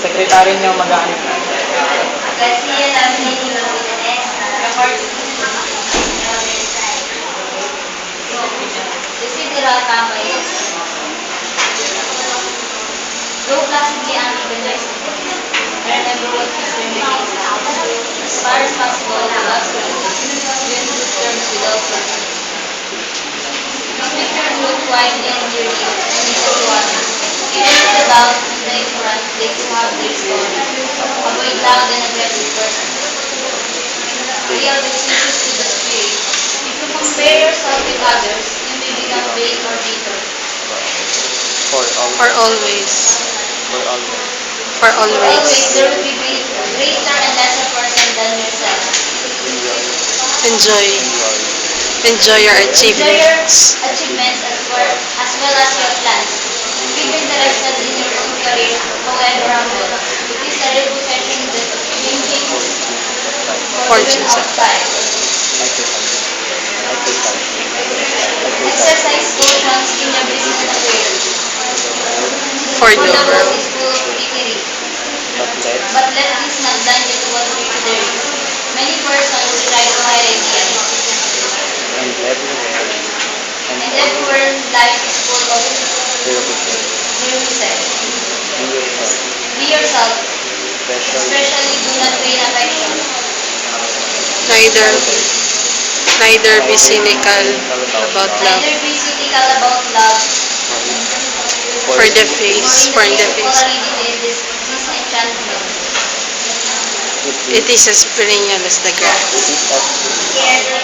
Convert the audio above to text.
Sekretary niyo mag-ano. Garcia nominating witness. Record. Desiderata tambay. Though classically anti-vendors, remember what Mr. Mary as far as possible without solutions, use these terms without solutions. Speak your truth quietly and clearly, and equal to others. Even if the doubt and the ignorant, they too have their story. Avoid loud and aggressive persons. Real diseases to the spirit. If you compare yourself with others, you may become vain or bitter. For always. For always. For Always, always. there will be greater and lesser person than yourself. Enjoy. Enjoy your Enjoy your achievements. achievements as well as your plans. Keep interested in your own career, however humble. It is a reputation that changing Fortunes. outside. Exercise cautions in your business affairs. For For the the world world. is full of trickery. But But let this not blind you to what really there is. Many persons try to hide ideas. and everywhere. And everywhere life is full of Beautiful. bruises. Be yourself. Be yourself. Especially Especially do not feign affection. Neither be cynical about love. Neither be critical about love. For the face. For the of face. already disenchantment. It is as perennial as the grass. it is as Care